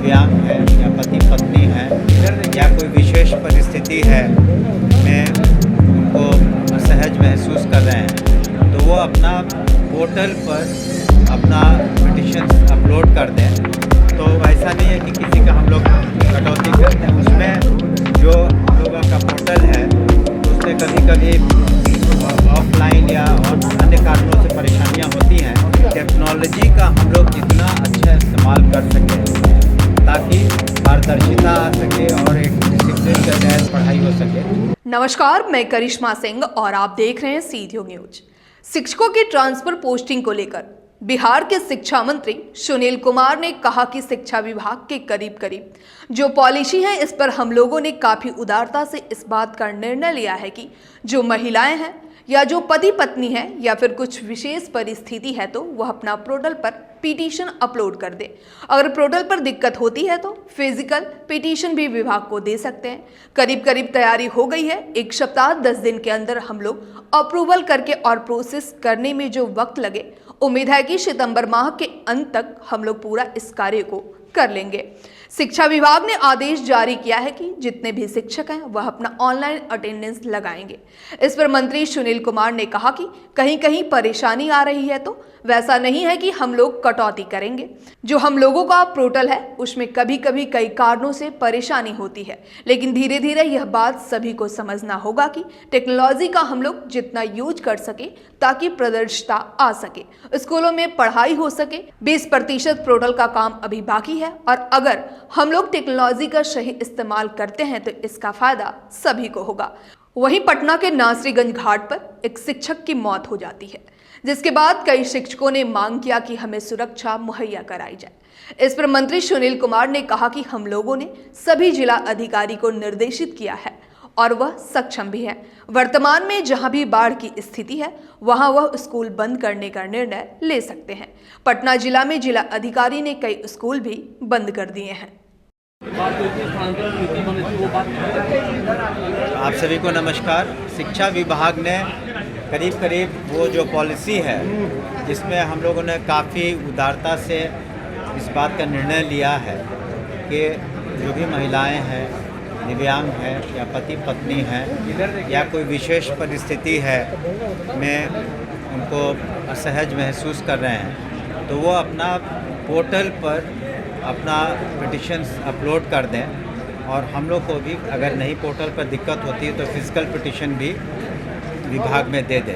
दिव्यांग है या पति पत्नी है या कोई विशेष परिस्थिति है में उनको असहज महसूस कर रहे हैं तो वो अपना पोर्टल पर अपना पिटिशन अपलोड कर दें। तो ऐसा नहीं है कि किसी का हम लोग कटौती करते हैं, उसमें जो हम लोगों का पोर्टल है उसमें कभी कभी ऑफलाइन या और अन्य कारणों से परेशानियां होती हैं। टेक्नोलॉजी का हम लोग जितना अच्छा इस्तेमाल कर सकें ताकि पारदर्शिता आ सके और एक डिसिप्लिन के तहत पढ़ाई हो सके। नमस्कार, मैं करिश्मा सिंह और आप देख रहे हैं सीधो न्यूज। शिक्षकों की ट्रांसफर पोस्टिंग को लेकर बिहार के शिक्षा मंत्री सुनील कुमार ने कहा कि शिक्षा विभाग के करीब करीब जो पॉलिसी है इस पर हम लोगों ने काफी उदारता से इस बात का निर्णय लिया है कि जो महिलाएं हैं या जो पति पत्नी है या फिर कुछ विशेष परिस्थिति है तो वह अपना पोर्टल पर पिटीशन अपलोड कर दे। अगर पोर्टल पर दिक्कत होती है तो फिजिकल पिटीशन भी विभाग को दे सकते हैं। करीब करीब तैयारी हो गई है। 1 सप्ताह 10 दिन के अंदर हम लोग अप्रूवल करके और प्रोसेस करने में जो वक्त लगे, उम्मीद है कि सितंबर माह के अंत तक हम लोग पूरा इस कार्य को कर लेंगे। शिक्षा विभाग ने आदेश जारी किया है कि जितने भी शिक्षक हैं वह अपना ऑनलाइन अटेंडेंस लगाएंगे। इस पर मंत्री सुनील कुमार ने कहा कि कहीं कहीं परेशानी आ रही है तो वैसा नहीं है कि हम लोग कटौती करेंगे। जो हम लोगों का पोर्टल है उसमें कभी कभी कई कारणों से परेशानी होती है, लेकिन धीरे धीरे यह बात सभी को समझना होगा कि टेक्नोलॉजी का हम लोग जितना यूज कर सके ताकि प्रदर्शिता आ सके, स्कूलों में पढ़ाई हो सके। 20% पोर्टल का काम अभी बाकी है और अगर हम लोग टेक्नोलॉजी का सही इस्तेमाल करते हैं तो इसका फायदा सभी को होगा। वहीं पटना के नासरीगंज घाट पर एक शिक्षक की मौत हो जाती है, जिसके बाद कई शिक्षकों ने मांग किया कि हमें सुरक्षा मुहैया कराई जाए। इस पर मंत्री सुनील कुमार ने कहा कि हम लोगों ने सभी जिला अधिकारी को निर्देशित किया है और वह सक्षम भी है। वर्तमान में जहां भी बाढ़ की स्थिति है वहां वह स्कूल बंद करने का निर्णय ले सकते हैं। पटना जिला में जिला अधिकारी ने कई स्कूल भी बंद कर दिए हैं। आप सभी को नमस्कार। शिक्षा विभाग ने करीब करीब वो जो पॉलिसी है जिसमें हम लोगों ने काफ़ी उदारता से इस बात का निर्णय लिया है कि जो भी महिलाएं हैं, दिव्यांग है या पति पत्नी है या कोई विशेष परिस्थिति है में उनको असहज महसूस कर रहे हैं तो वो अपना पोर्टल पर अपना पिटिशन अपलोड कर दें और हम लोग को भी अगर नहीं पोर्टल पर दिक्कत होती है तो फिजिकल पिटिशन भी विभाग में दे दें।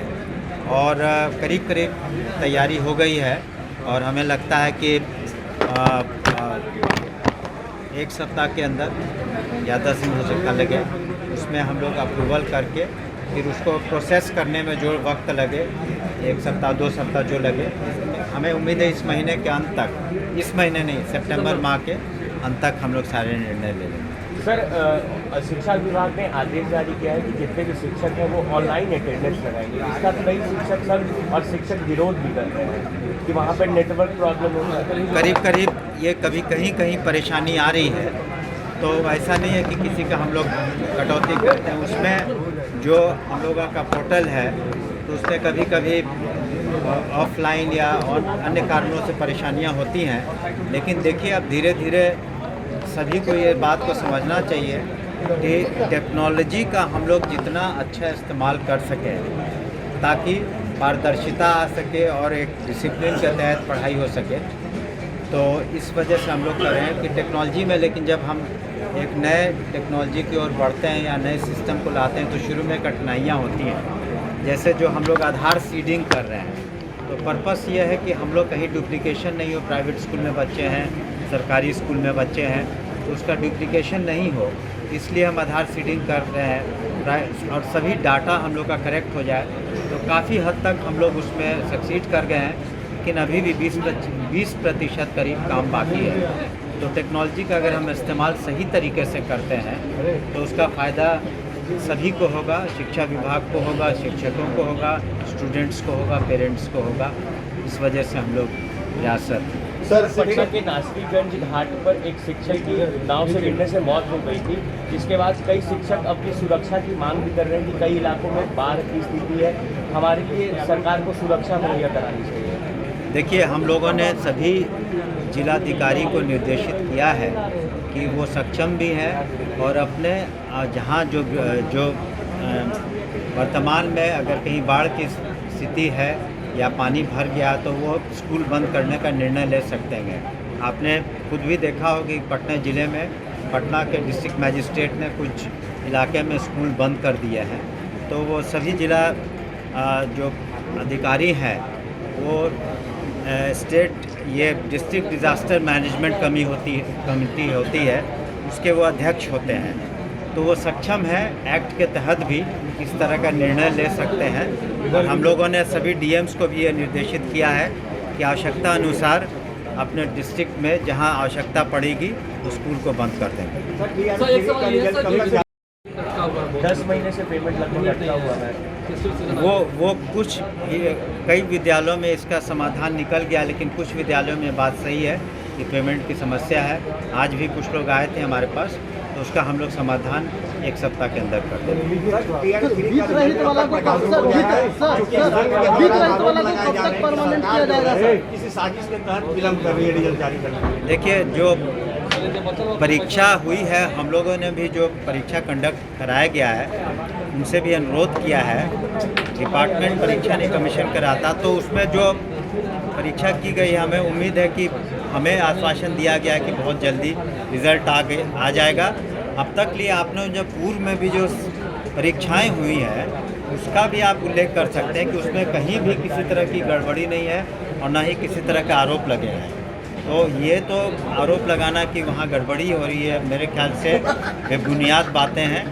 और करीब करीब तैयारी हो गई है और हमें लगता है कि 1 सप्ताह के अंदर या 10 दिन हो सकता लगे, उसमें हम लोग अप्रूवल करके फिर उसको प्रोसेस करने में जो वक्त लगे 1 सप्ताह 2 सप्ताह जो लगे, हमें उम्मीद है इस महीने के अंत तक, इस महीने नहीं सितंबर माह के अंत तक हम लोग सारे निर्णय ले लेंगे। सर, शिक्षा विभाग ने आदेश जारी किया है कि जितने भी शिक्षक हैं वो ऑनलाइन अटेंडेंस लगाएंगे। इसका कई शिक्षक सर और शिक्षक विरोध भी कर रहे हैं कि वहाँ पर नेटवर्क प्रॉब्लम हो रहा है। करीब करीब ये कभी कहीं परेशानी आ रही है तो ऐसा नहीं है कि किसी का हम लोग कटौती करते हैं, उसमें जो हम लोगों का पोर्टल है तो उसमें कभी कभी ऑफलाइन या और अन्य कारणों से परेशानियां होती हैं। लेकिन देखिए अब धीरे धीरे सभी को ये बात को समझना चाहिए कि टेक्नोलॉजी का हम लोग जितना अच्छा इस्तेमाल कर सकें ताकि पारदर्शिता आ सके और एक डिसिप्लिन के तहत पढ़ाई हो सके। तो इस वजह से हम लोग कर रहे हैं कि टेक्नोलॉजी में, लेकिन जब हम एक नए टेक्नोलॉजी की ओर बढ़ते हैं या नए सिस्टम को लाते हैं तो शुरू में कठिनाइयाँ होती हैं। जैसे जो हम लोग आधार सीडिंग कर रहे हैं तो पर्पस ये है कि हम लोग कहीं डुप्लीकेशन नहीं हो। प्राइवेट स्कूल में बच्चे हैं, सरकारी स्कूल में बच्चे हैं तो उसका डुप्लीकेशन नहीं हो, इसलिए हम आधार सीडिंग कर रहे हैं और सभी डाटा हम लोग का करेक्ट हो जाए। तो काफ़ी हद तक हम लोग उसमें सक्सीड कर गए हैं, लेकिन अभी भी 20% करीब काम बाकी है। तो टेक्नोलॉजी का अगर हम इस्तेमाल सही तरीके से करते हैं तो उसका फ़ायदा सभी को होगा, शिक्षा विभाग को होगा, शिक्षकों को होगा, स्टूडेंट्स को होगा, पेरेंट्स को होगा। इस वजह से हम लोग प्रयासरत हैं। सर, पटना के नासरीगंज घाट पर एक शिक्षक की नाव से गिरने से मौत हो गई थी, जिसके बाद कई शिक्षक अपनी सुरक्षा की मांग भी कर रहे हैं कि कई इलाकों में बाढ़ की स्थिति है, हमारे लिए सरकार को सुरक्षा मुहैया करानी चाहिए। देखिए, हम लोगों ने सभी जिलाधिकारी को निर्देशित किया है कि वो सक्षम भी हैं और अपने जहाँ जो वर्तमान में अगर कहीं बाढ़ की स्थिति है या पानी भर गया तो वो स्कूल बंद करने का निर्णय ले सकते हैं। आपने खुद भी देखा होगा कि पटना ज़िले में पटना के डिस्ट्रिक्ट मजिस्ट्रेट ने कुछ इलाके में स्कूल बंद कर दिए हैं। तो वो सभी जिला जो अधिकारी हैं वो स्टेट ये डिस्ट्रिक्ट डिज़ास्टर मैनेजमेंट कमेटी होती है, उसके वो अध्यक्ष होते हैं। तो वो सक्षम है एक्ट के तहत भी इस तरह का निर्णय ले सकते हैं। और हम लोगों ने सभी डीएम्स को भी ये निर्देशित किया है कि आवश्यकता अनुसार अपने डिस्ट्रिक्ट में जहां आवश्यकता पड़ेगी उस स्कूल को बंद कर देंगे। 10 महीने से पेमेंट लगभग अटका हुआ है। वो कुछ कई विद्यालयों में इसका समाधान निकल गया, लेकिन कुछ विद्यालयों में बात सही है कि पेमेंट की समस्या है। आज भी कुछ लोग आए थे हमारे पास, तो उसका हम लोग समाधान 1 सप्ताह के अंदर कर देंगे। देखिए, जो परीक्षा हुई है, हम लोगों ने भी जो परीक्षा कंडक्ट कराया गया है उनसे भी अनुरोध किया है। डिपार्टमेंट परीक्षा नहीं कमीशन कराता, तो उसमें जो परीक्षा की गई है हमें उम्मीद है कि हमें आश्वासन दिया गया कि बहुत जल्दी रिज़ल्ट आ जाएगा। अब तक लिए आपने जो पूर्व में भी जो परीक्षाएं हुई हैं उसका भी आप उल्लेख कर सकते हैं कि उसमें कहीं भी किसी तरह की गड़बड़ी नहीं है और ना ही किसी तरह का आरोप लगे हैं। तो ये तो आरोप लगाना कि वहाँ गड़बड़ी हो रही है, मेरे ख्याल से बेबुनियाद बातें हैं।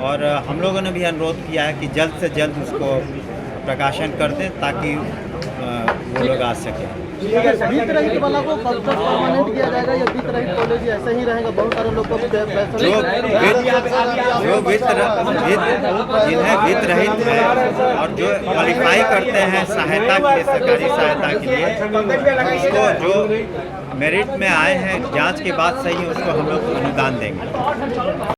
और हम लोगों ने भी अनुरोध किया है कि जल्द से जल्द उसको प्रकाशन कर दें ताकि वो लोग आ सकें। वित्त रहित वाला को कब तक परमानेंट किया जाएगा या वित्त रहित कॉलेज ऐसे ही रहेगा? बहुत सारे लोग को जिन्हें वित्त रहित है और जो क्वालिफाई करते हैं सहायता के लिए, सरकारी सहायता के लिए, उसको जो मेरिट में आए हैं जांच के बाद सही उसको हम लोग अनुदान देंगे।